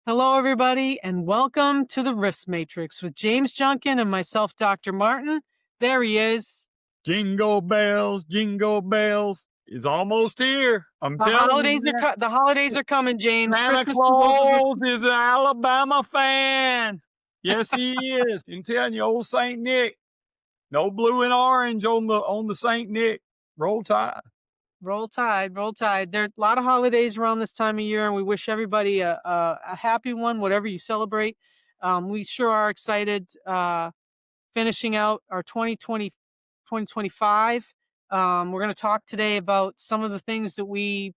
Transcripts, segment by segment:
Hello, everybody, and welcome to the Risk Matrix with James Junkin and myself, Dr. Martin. There he is. Jingle bells, is almost here. I'm The telling holidays you, man. the holidays are coming, James. Santa Christmas is over. Claus is an Alabama fan. Yes, he is. I'm telling you, old Saint Nick. No blue and orange on the Saint Nick. Roll Tide. Roll Tide, roll Tide. There are a lot of holidays around this time of year, and we wish everybody a happy one, whatever you celebrate. We sure are excited finishing out our 2025. We're going to talk today about some of the things that we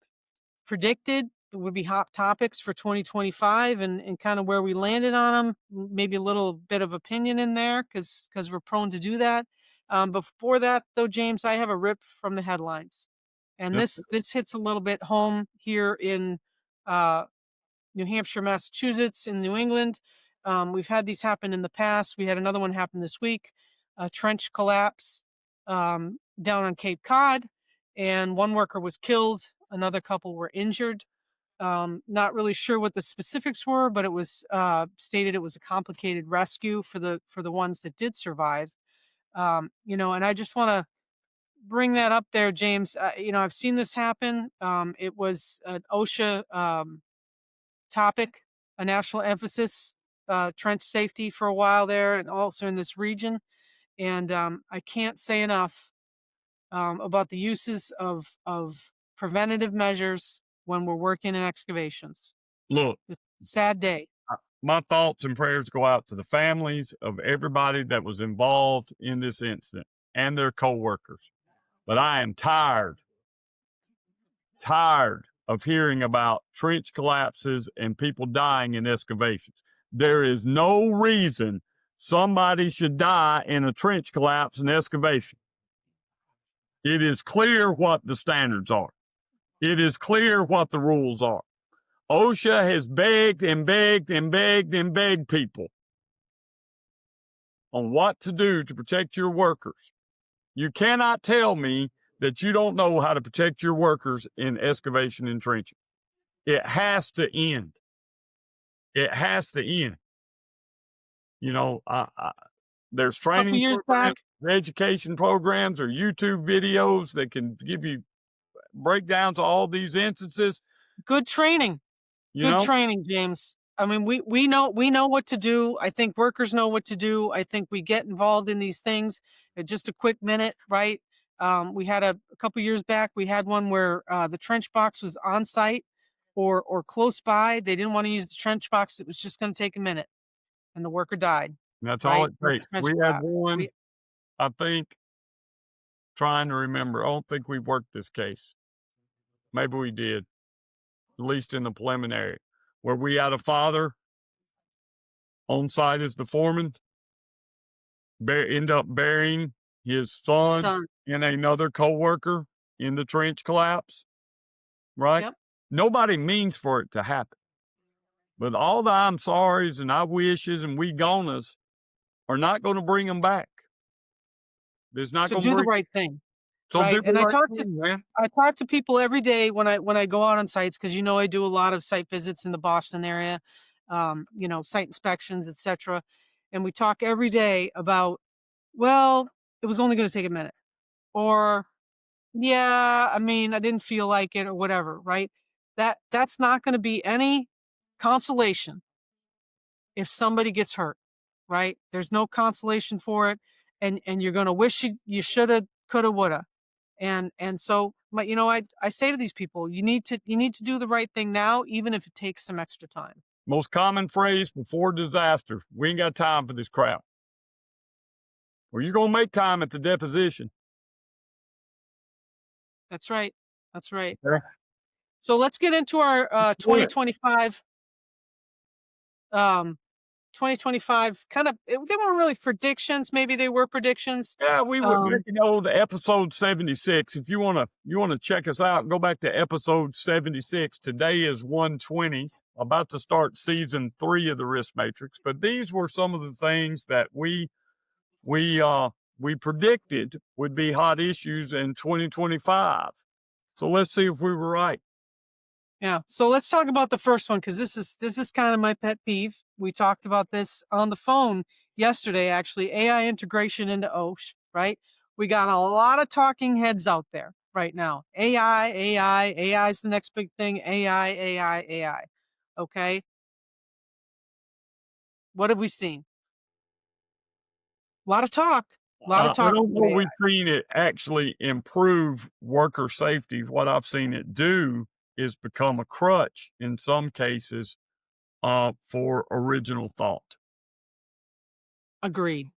predicted that would be hot topics for 2025 and kind of where we landed on them, maybe a little bit of opinion in there because we're prone to do that. Before that, though, James, I have a rip from the headlines. And Yep. this hits a little bit home here in New Hampshire, Massachusetts, in New England. We've had these happen in the past. We had another one happen this week, a trench collapse down on Cape Cod, and one worker was killed. Another couple were injured. Not really sure what the specifics were, but it was stated it was a complicated rescue for the ones that did survive. And I just want to bring that up there, James. I've seen this happen. It was an OSHA topic, a national emphasis, trench safety for a while there, and also in this region. And I can't say enough about the uses of preventative measures when we're working in excavations. Look, It's a sad day. my thoughts and prayers go out to the families of everybody that was involved in this incident and their co-workers. But I am tired of hearing about trench collapses and people dying in excavations. There is no reason somebody should die in a trench collapse and excavation. It is clear what the standards are. It is clear what the rules are. OSHA has begged and begged and begged and begged people on what to do to protect your workers. You cannot tell me that you don't know how to protect your workers in excavation and trenching. It has to end. It has to end. There's training years programs, back. education programs, or YouTube videos that can give you breakdowns of all these instances. Good training. Good training, James. I mean, we know what to do. I think workers know what to do. I think we get involved in these things. Just a quick minute, right? We had a couple years back. We had one where the trench box was on site or close by. They didn't want to use the trench box. It was just going to take a minute, and the worker died. That's right? all it takes. We had one. I think. Trying to remember. I don't think we worked this case. Maybe we did, at least in the preliminary, where we had a father on site as the foreman, end up burying his son and another co-worker in the trench collapse, right? Yep. Nobody means for it to happen. But all the I'm sorries and I wishes and we gonas are not going to bring them back. There's not going to do the right thing. So right. And I talk to people every day when I go out on sites, because I do a lot of site visits in the Boston area, site inspections, etc. And we talk every day about, well, it was only going to take a minute, or yeah, I mean, I didn't feel like it, or whatever, right? That's not going to be any consolation if somebody gets hurt, right? There's no consolation for it, and you're going to wish you shoulda, coulda, woulda. And so, I say to these people, you need to do the right thing now, even if it takes some extra time. Most common phrase before disaster: we ain't got time for this crap. Well, you're gonna make time at the deposition. That's right. That's right. Okay. So let's get into our 2025. 2025 kind of, they weren't really predictions. Maybe they were predictions. Yeah, we were, the episode 76. If you want to check us out, go back to episode 76. Today is 120, about to start season 3 of the Risk Matrix. But these were some of the things that we predicted would be hot issues in 2025. So let's see if we were right. Yeah. So let's talk about the first one because this is kind of my pet peeve. We talked about this on the phone yesterday, actually. AI integration into OSH, right? We got a lot of talking heads out there right now. AI is the next big thing. AI. Okay. What have we seen? A lot of talk. A lot of I talk don't about know AI. we've seen it actually improve worker safety. What I've seen it do is become a crutch in some cases, for original thought, Agreed.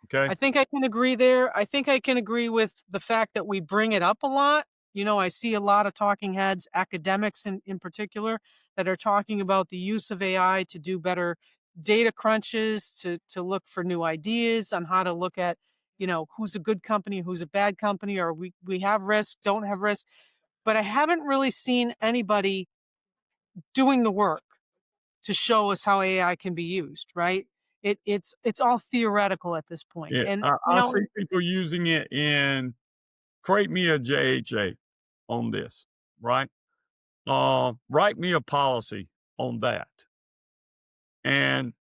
okay? I think I can agree there. I think I can agree with the fact that we bring it up a lot. I see a lot of talking heads, academics in particular, that are talking about the use of AI to do better data crunches, to look for new ideas on how to look at, who's a good company, who's a bad company, or we have risk, don't have risk. But I haven't really seen anybody doing the work to show us how AI can be used, right? It's all theoretical at this point. Yeah, And I see people using it in create me a JHA on this, right? Write me a policy on that. And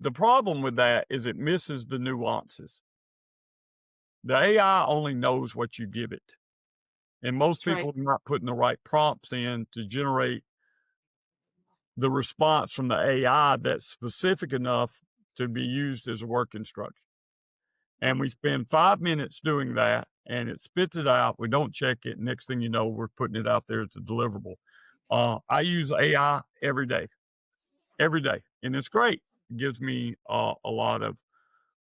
the problem with that is it misses the nuances. The AI only knows what you give it. And most that's right. people are not putting the right prompts in to generate the response from the AI that's specific enough to be used as a work instruction. And we spend 5 minutes doing that and it spits it out. We don't check it. Next thing you know, we're putting it out there. It's a deliverable. I use AI every day, and it's great. It gives me a lot of,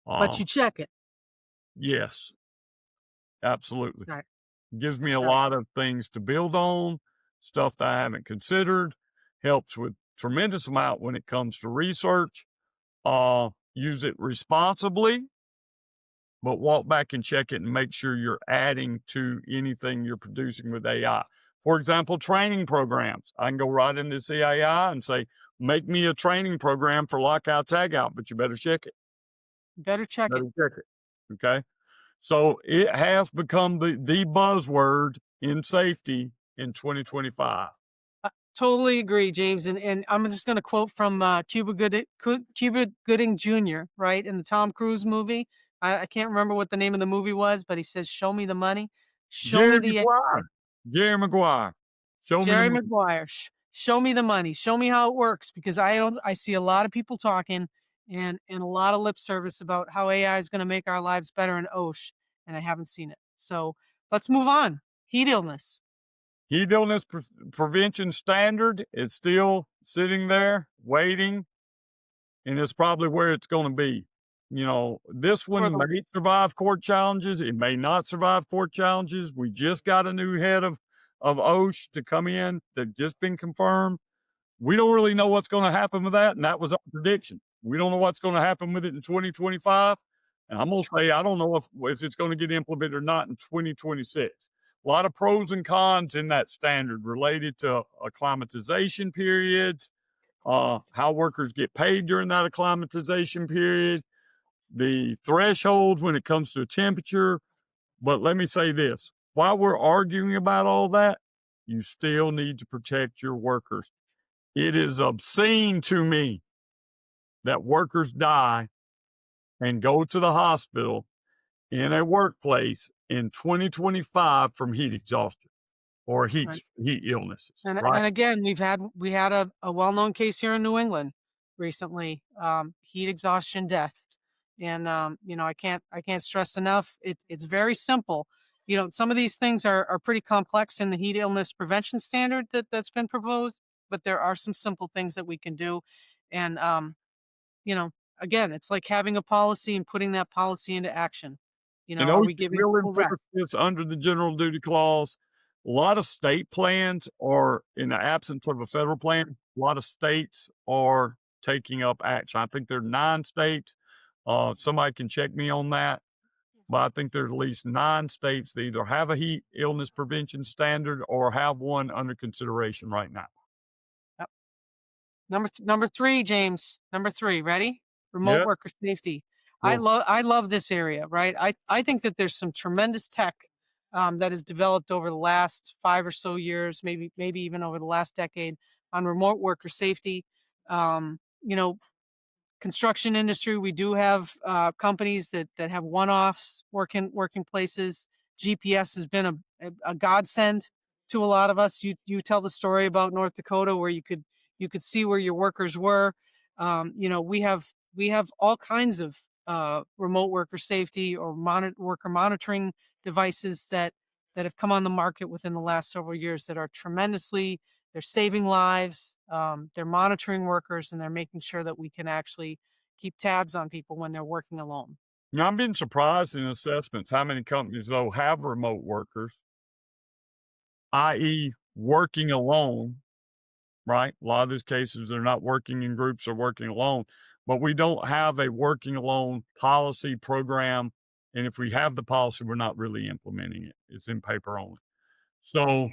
But you um, check it. yes, absolutely. Right. Gives me a That's right. lot of things to build on, stuff that I haven't considered, helps with tremendous amount when it comes to research. Use it responsibly, but walk back and check it and make sure you're adding to anything you're producing with AI. For example, training programs. I can go right into this AI and say, make me a training program for lockout tagout, but you better check it. Better check it. Better check it. Okay. So it has become the buzzword in safety in 2025. Totally agree, James. And I'm just going to quote from Cuba Gooding Jr. Right in the Tom Cruise movie. I can't remember what the name of the movie was, but he says, "Show me the money, show me Jerry the Maguire. Jerry Maguire. Show me the Jerry money. Maguire. Show me the money. Show me how it works because I see a lot of people talking and a lot of lip service about how AI is going to make our lives better in OSH, and I haven't seen it. So let's move on. Heat illness. Heat illness prevention standard is still sitting there waiting, and it's probably where it's going to be. This For one the may survive court challenges. It may not survive court challenges. We just got a new head of OSH to come in that just been confirmed. We don't really know what's going to happen with that, and that was our prediction. We don't know what's going to happen with it in 2025, and I'm going to say I don't know if it's going to get implemented or not in 2026. A lot of pros and cons in that standard related to acclimatization periods, how workers get paid during that acclimatization period, the threshold when it comes to temperature. But let me say this while we're arguing about all that, you still need to protect your workers. It is obscene to me that workers die and go to the hospital in a workplace in 2025 from heat exhaustion or heat illnesses, And right? again, we had a well-known case here in New England recently, heat exhaustion death. And I can't stress enough. It's very simple. Some of these things are pretty complex in the heat illness prevention standard that's been proposed, but there are some simple things that we can do. And you know, again, it's like having a policy and putting that policy into action. And Are we OSHA giving will people rest? enforce this under the general duty clause. A lot of state plans are, in the absence of a federal plan, a lot of states are taking up action. I think there are 9 states. Somebody can check me on that. But I think there's at least 9 states that either have a heat illness prevention standard or have one under consideration right now. Number three, James. Number three. Ready? Remote Yep. worker safety. I Go. love I love this area, right? I think that there's some tremendous tech that has developed over the last 5 or so years, maybe even over the last decade on remote worker safety. You know, construction industry, we do have companies that have one-offs working places. GPS has been a godsend to a lot of us. You tell the story about North Dakota where you could see where your workers were. We have all kinds of remote worker safety or worker monitoring devices that have come on the market within the last several years that are tremendously, they're saving lives, they're monitoring workers, and they're making sure that we can actually keep tabs on people when they're working alone. Now, I've been surprised in assessments how many companies, though, have remote workers, i.e., working alone, right? A lot of these cases, they're not working in groups or working alone, but we don't have a working alone policy program. And if we have the policy, we're not really implementing it. It's in paper only. So,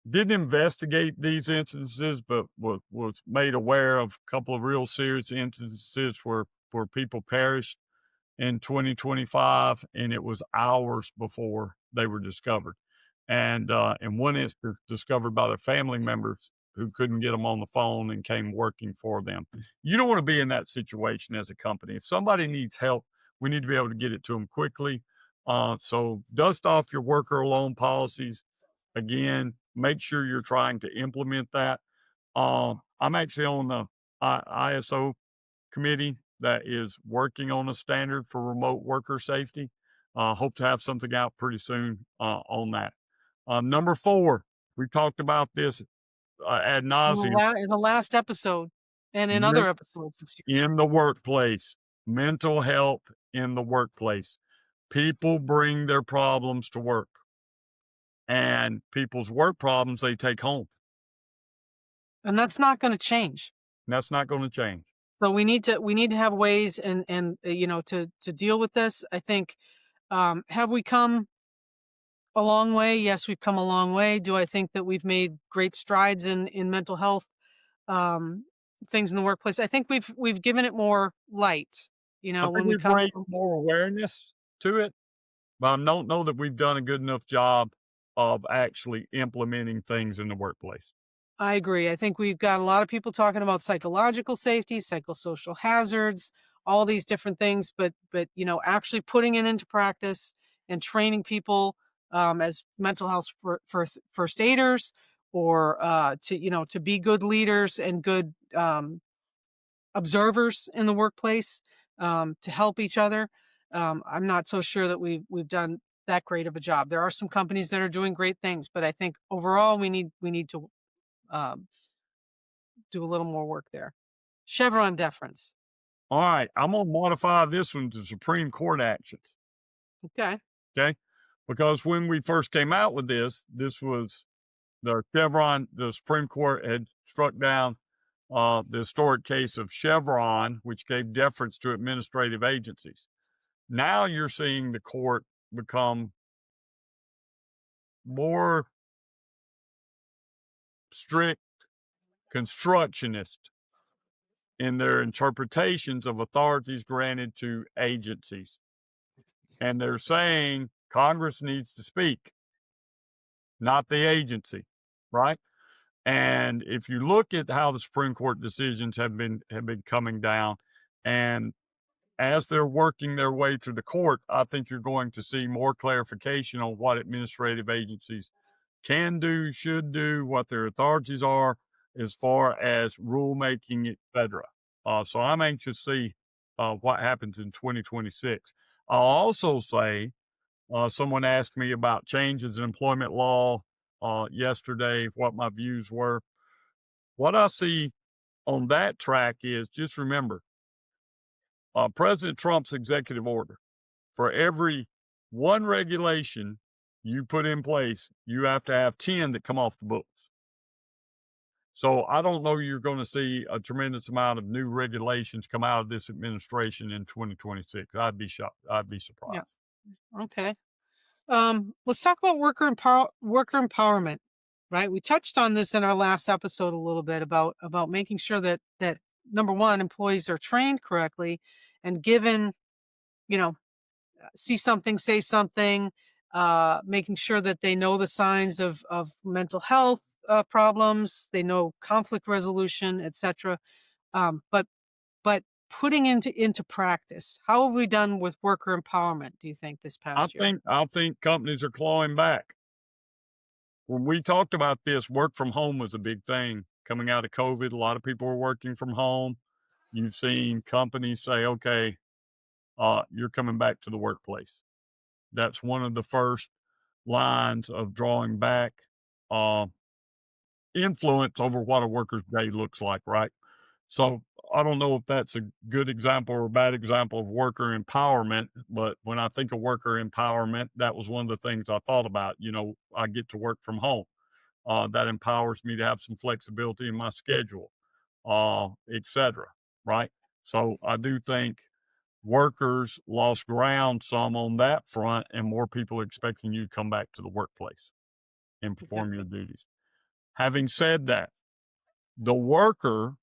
didn't investigate these instances, but was made aware of a couple of real serious instances where people perished in 2025, and it was hours before they were discovered. And in one instance, discovered by their family members who couldn't get them on the phone and came working for them. You don't want to be in that situation as a company. If somebody needs help, we need to be able to get it to them quickly. So dust off your worker alone policies. Again, make sure you're trying to implement that. I'm actually on the ISO committee that is working on a standard for remote worker safety. Hope to have something out pretty soon on that. Number four, we talked about this ad nauseum In the last episode and in other episodes this year. in the workplace, mental health in the workplace. People bring their problems to work, and people's work problems they take home. And that's not going to change. That's not going to change. So we need to have ways to deal with this. I think, have we come a long way? Yes, we've come a long way. Do I think that we've made great strides in mental health um, things in the workplace? I think we've given it more light. I think When we we've come raised more awareness to it, but I don't know that we've done a good enough job of actually implementing things in the workplace. I agree. I think we've got a lot of people talking about psychological safety, psychosocial hazards, all these different things, but actually putting it into practice and training people as mental health first aiders, or to be good leaders and good observers in the workplace, to help each other. I'm not so sure that we've done that great of a job. There are some companies that are doing great things, but I think overall we need to um, do a little more work there. Chevron deference. All right, I'm gonna modify this one to Supreme Court actions. Okay. Okay, because when we first came out with this was the Chevron. The Supreme Court had struck down the historic case of Chevron, which gave deference to administrative agencies. Now you're seeing the court become more strict constructionist in their interpretations of authorities granted to agencies. And they're saying Congress needs to speak, not the agency, right? And if you look at how the Supreme Court decisions have been coming down, and as they're working their way through the court, I think you're going to see more clarification on what administrative agencies can do, should do, what their authorities are as far as rulemaking, et cetera. So I'm anxious to see what happens in 2026. I'll also say someone asked me about changes in employment law yesterday, what my views were. What I see on that track is just remember President Trump's executive order for every one regulation you put in place, you have to have 10 that come off the books. So I don't know you're going to see a tremendous amount of new regulations come out of this administration in 2026. I'd be shocked. I'd be Yeah. surprised. Okay. Let's talk about worker empowerment. Right. We touched on this in our last episode a little bit about making sure that number one, employees are trained correctly and given, you know, see something, say something, making sure that they know the signs of mental health problems, they know conflict resolution, etc. But putting into practice, how have we done with worker empowerment? Do you think this I past year? think I think companies are clawing back. When we talked about this, work from home was a big thing coming out of COVID. A lot of people were working from home. You've seen companies say, "Okay, you're coming back to the workplace." That's one of the first lines of drawing back uh, influence over what a worker's day looks like, right? So I don't know if that's a good example or a bad example of worker empowerment, but when I think of worker empowerment, that was one of the things I thought about. I get to work from home. That empowers me to have some flexibility in my schedule, et cetera. Right. So I do think workers lost ground some on that front, and more people are expecting you to come back to the workplace and Okay. perform your duties. Having said that, the worker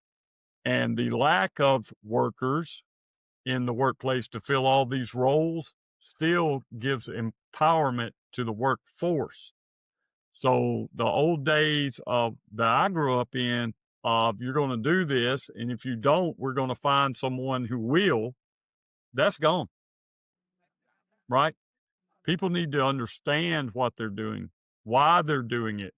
and the lack of workers in the workplace to fill all these roles still gives empowerment to the workforce. So the old days of that I grew up in, of you're going to do this, and if you don't, we're going to find someone who will. That's gone, right? People need to understand what they're doing, why they're doing it,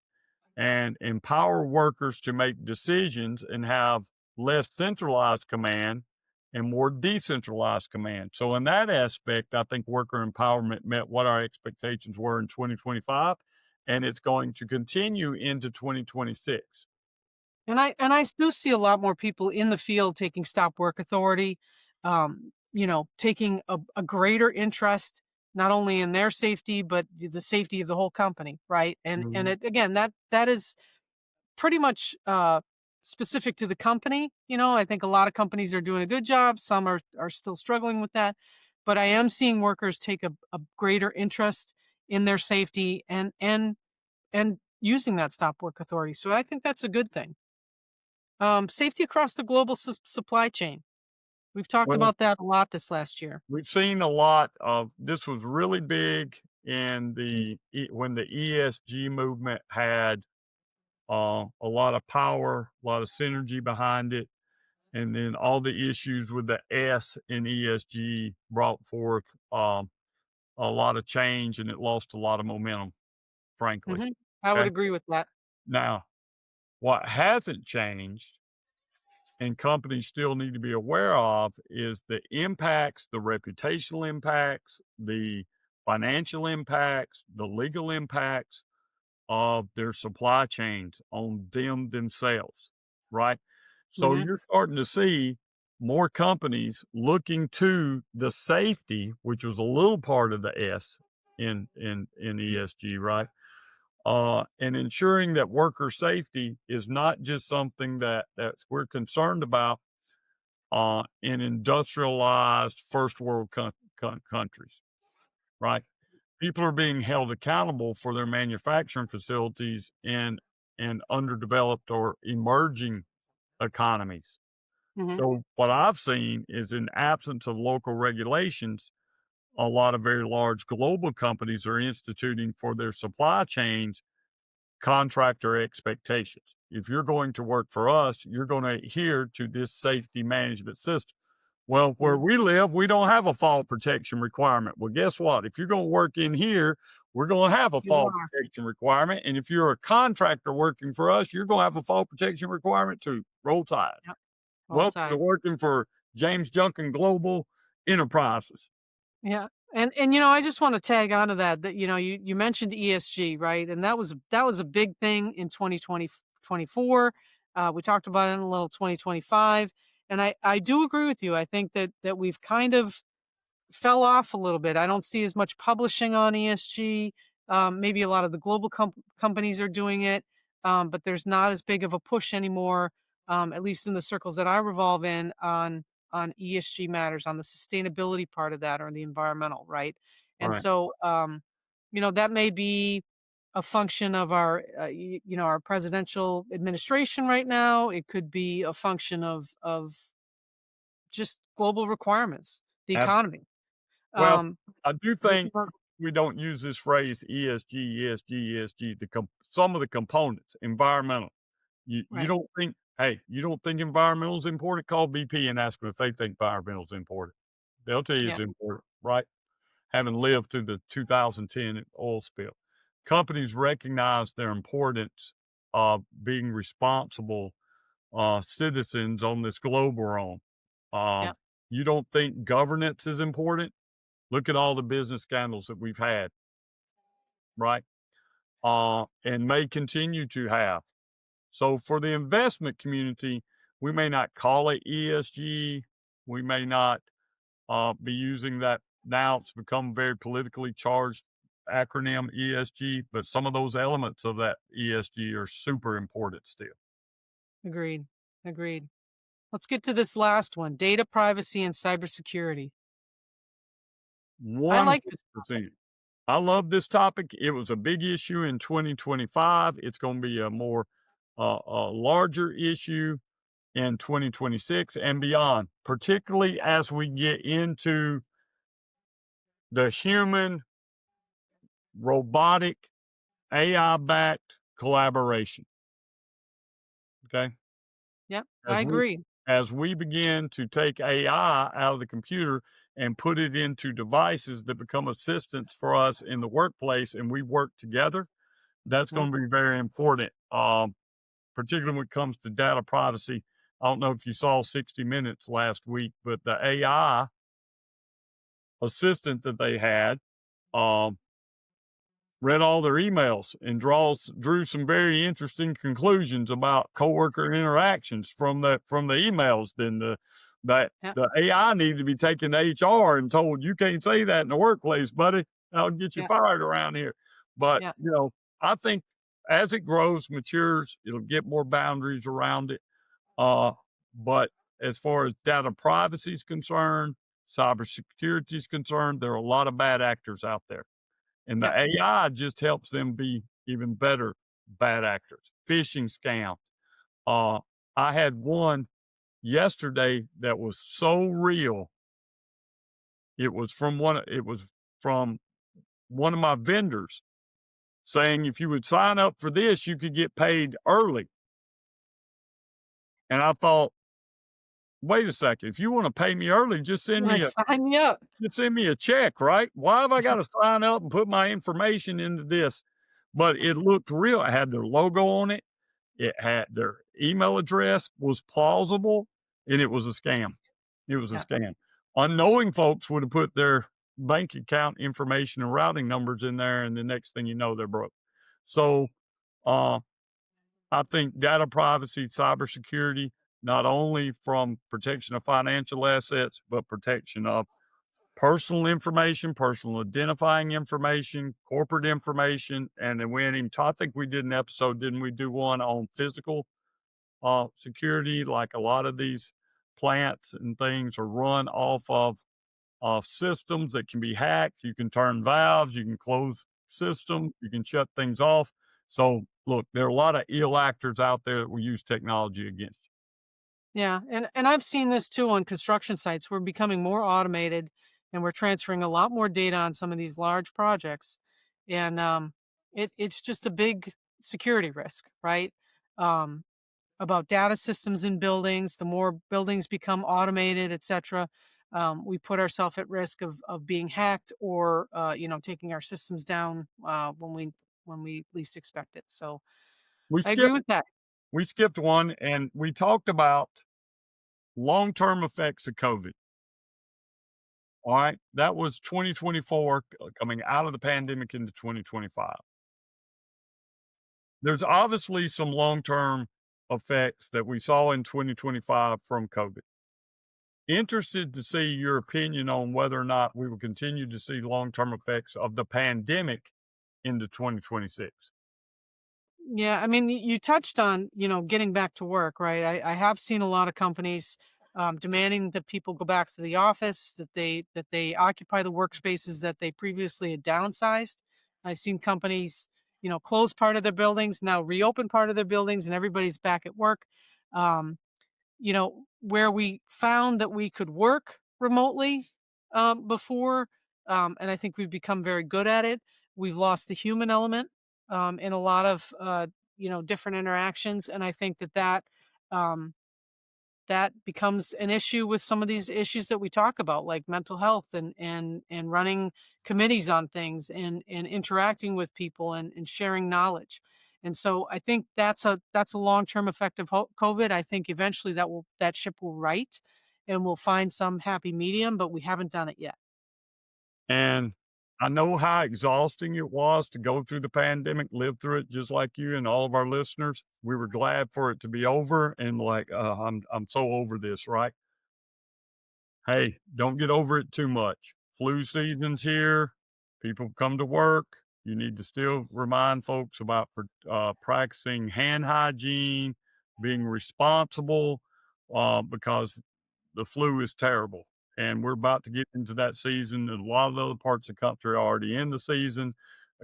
and empower workers to make decisions and have less centralized command and more decentralized command. So, in that aspect, I think worker empowerment met what our expectations were in 2025, and it's going to continue into 2026. And I do see a lot more people in the field taking stop work authority, taking a greater interest not only in their safety but the safety of the whole company, right? And Mhm. it, again, that is pretty much specific to the company. I think a lot of companies are doing a good job. Some are still struggling with that, but I am seeing workers take a greater interest in their safety and using that stop work authority. So I think that's a good thing. Safety across the global supply chain. We've talked Well, about that a lot this last year. we've seen a lot of this was really big in when the ESG movement had a lot of power, a lot of synergy behind it. And then all the issues with the S in ESG brought forth a lot of change and it lost a lot of momentum, frankly. Mhm. I would Okay. agree with that. Now, what hasn't changed and companies still need to be aware of is the impacts, the reputational impacts, the financial impacts, the legal impacts of their supply chains on them themselves, right? So Mhm. you're starting to see more companies looking to the safety, which was a little part of the S in ESG, right? And ensuring that worker safety is not just something that's we're concerned about in industrialized first world countries, right? People are being held accountable for their manufacturing facilities in underdeveloped or emerging economies. Mhm. So what I've seen is in absence of local regulations, a lot of very large global companies are instituting for their supply chains contractor expectations. If you're going to work for us, you're going to adhere to this safety management system. Well, where Mhm. we live, we don't have a fall protection requirement. Well, guess what? If you're going to work in here, we're going to have a You fall are. protection requirement. And if you're a contractor working for us, you're going to have a fall protection requirement too. Roll Tide. Yep. All Welcome to time. working for James Junkin Global Enterprises. Yeah. And I just want to tag on to that you mentioned ESG, right? And that was a big thing in 2024. We talked about it in a little 2025. And I do agree with you. I think that we've kind of fell off a little bit. I don't see as much publishing on ESG. Maybe a lot of the global companies are doing it, but there's not as big of a push anymore, at least in the circles that I revolve in, on ESG matters, on the sustainability part of that, or the environmental, right? All And right. so, that may be a function of our presidential administration right now. It could be a function of just global requirements, the Ab- economy. Well, Um, I do we think weren't we don't use this phrase ESG, ESG, ESG, some of the components, environmental. You right. don't think, hey, you don't think environmental is important? Call BP and ask them if they think environmental is important. They'll tell you it's Yeah, important, right? Having lived through the 2010 oil spill. Companies recognize their importance of being responsible citizens on this globe we're on. yeah, You don't think governance is important? Look at all the business scandals that we've had, right? And may continue to have. So for the investment community, we may not call it ESG. We may not be using that now. It's become very politically charged acronym ESG, but some of those elements of that ESG are super important still. agreed, agreed. Let's get to this last one, data privacy and cybersecurity. I like this topic. 100%. I love this topic. It was a big issue in 2025. It's going to be a larger issue in 2026 and beyond, particularly as we get into the human robotic AI backed collaboration. Okay. Yep, I As we agree. as we begin to take AI out of the computer and put it into devices that become assistants for us in the workplace and we work together, that's Yep, going to be very important. Particularly when it comes to data privacy. I don't know if you saw 60 Minutes last week, but the AI assistant that they had um, read all their emails and drew some very interesting conclusions about coworker interactions from the emails. Then that yep, the AI needed to be taken to HR and told you can't say that in the workplace, buddy. I'll get you yep, fired around here. But yep, I think as it grows, matures, it'll get more boundaries around it. Uh, but as far as data privacy is concerned, cybersecurity is concerned, there are a lot of bad actors out there. And the yep. AI just helps them be even better bad actors. Phishing scams. Uh, I had one yesterday that was so real. It was from one of my vendors saying if you would sign up for this, you could get paid early. And I thought, wait a second, if you want to pay me early, Like, sign me up. just send me a check, right? Why have I got to sign up and put my information into this? But it looked real. It had their logo on it. It had their email address was plausible, and it was a scam. It was a Yeah, scam. Unknowing folks would have put their bank account information and routing numbers in there, and the next thing you know, they're broke. So, uh, I think data privacy, cybersecurity, not only from protection of financial assets, but protection of personal information, personal identifying information, corporate information, and then we hadn't even I think we did an episode, didn't we do one on physical security? Like a lot of these plants and things are run off of systems that can be hacked. You can turn valves, you can close systems, you can shut things off. So look, there are a lot of ill actors out there that will use technology against you. yeah, and I've seen this too on construction sites. We're becoming more automated, and we're transferring a lot more data on some of these large projects, and it's just a big security risk, right? Um, about data systems in buildings. The more buildings become automated, etc., we put ourselves at risk of being hacked or taking our systems down when we least expect it. So We I agree skipped with that. we skipped one and we talked about long-term effects of COVID. All right. That was 2024 coming out of the pandemic into 2025. There's obviously some long-term effects that we saw in 2025 from COVID. Interested to see your opinion on whether or not we will continue to see long-term effects of the pandemic into 2026. Yeah, I mean, you touched on, getting back to work, right? I have seen a lot of companies demanding that people go back to the office, that they occupy the workspaces that they previously had downsized. I've seen companies, close part of their buildings, now reopen part of their buildings, and everybody's back at work. Where we found that we could work remotely before. and I think we've become very good at it. We've lost the human element in a lot of different interactions, and I think um, that becomes an issue with some of these issues that we talk about, like mental health and running committees on things and interacting with people and sharing knowledge. And so I think that's a long-term effect of COVID. I think eventually that ship will right and we'll find some happy medium, but we haven't done it yet. And I know how exhausting it was to go through the pandemic, live through it just like you and all of our listeners. We were glad for it to be over and like, I'm so over this, right? Hey, don't get over it too much. Flu season's here. People come to work. You need to still remind folks about practicing hand hygiene, being responsible, because the flu is terrible. And we're about to get into that season. And a lot of the other parts of the country are already in the season.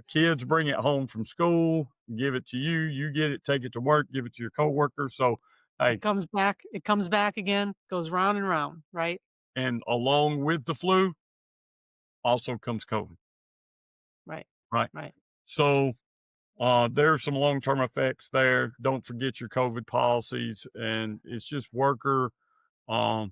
Kids bring it home from school, give it to you. You get it, take it to work, give it to your coworkers. So, hey, It comes back again, goes round and round, right? and along with the flu, also comes COVID, Right. right? Right. So there's some long term effects there. Don't forget your COVID policies, and it's just worker, um,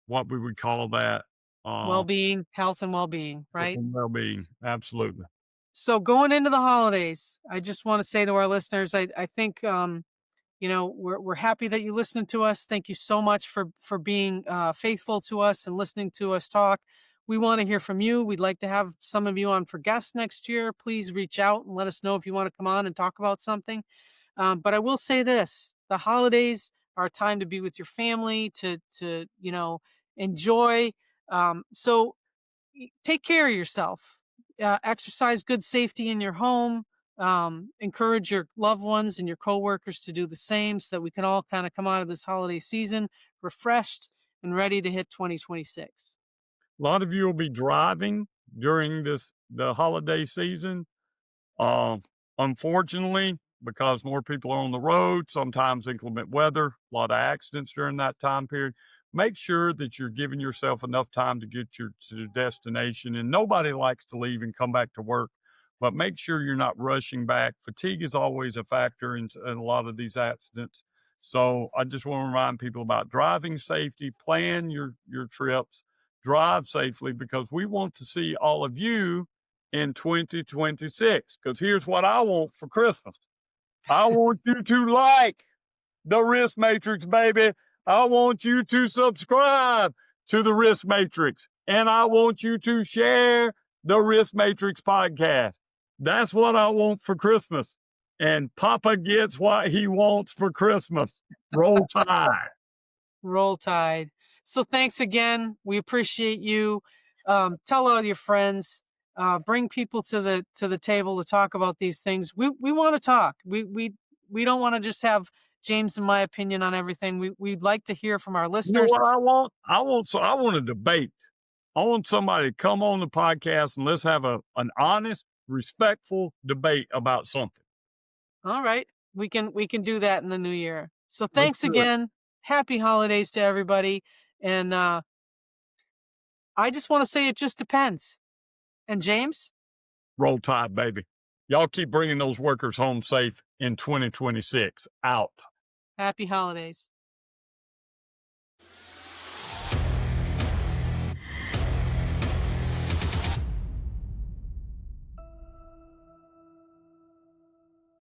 what we would call that, uh, Well-being, health and well-being, health right? and well being. Absolutely. So going into the holidays, I just want to say to our listeners, I think we're happy that you listened to us. Thank you so much for being faithful to us and listening to us talk. We want to hear from you. We'd like to have some of you on for guests next year. Please reach out and let us know if you want to come on and talk about something. But I will say this: the holidays are a time to be with your family, to enjoy. So take care of yourself. Exercise good safety in your home. Encourage your loved ones and your coworkers to do the same so that we can all kind of come out of this holiday season refreshed and ready to hit 2026. A lot of you will be driving during the holiday season. Um, Unfortunately, because more people are on the road, sometimes inclement weather, a lot of accidents during that time period. Make sure that you're giving yourself enough time to get to your destination. And nobody likes to leave and come back to work, but make sure you're not rushing back. Fatigue is always a factor in a lot of these accidents. So I just want to remind people about driving safety, plan your trips, drive safely because we want to see all of you in 2026. Because here's what I want for Christmas. I want you to like the Risk Matrix, baby. I want you to subscribe to the Risk Matrix. And I want you to share the Risk Matrix podcast. That's what I want for Christmas. And Papa gets what he wants for Christmas. Roll Tide. Roll Tide. So thanks again. We appreciate you. Tell all your friends. Bring people to the table to talk about these things. We want to talk. We don't want to just have James and my opinion on everything. We'd like to hear from our You know listeners. what I want? I want a debate. I want somebody to come on the podcast and let's have an honest, respectful debate about something. All right. We can do that in the new year. So Let's thanks do it. again. Happy holidays to everybody. And I just want to say it just depends. And James, Roll Tide, baby. Y'all keep bringing those workers home safe in 2026. Out. happy holidays.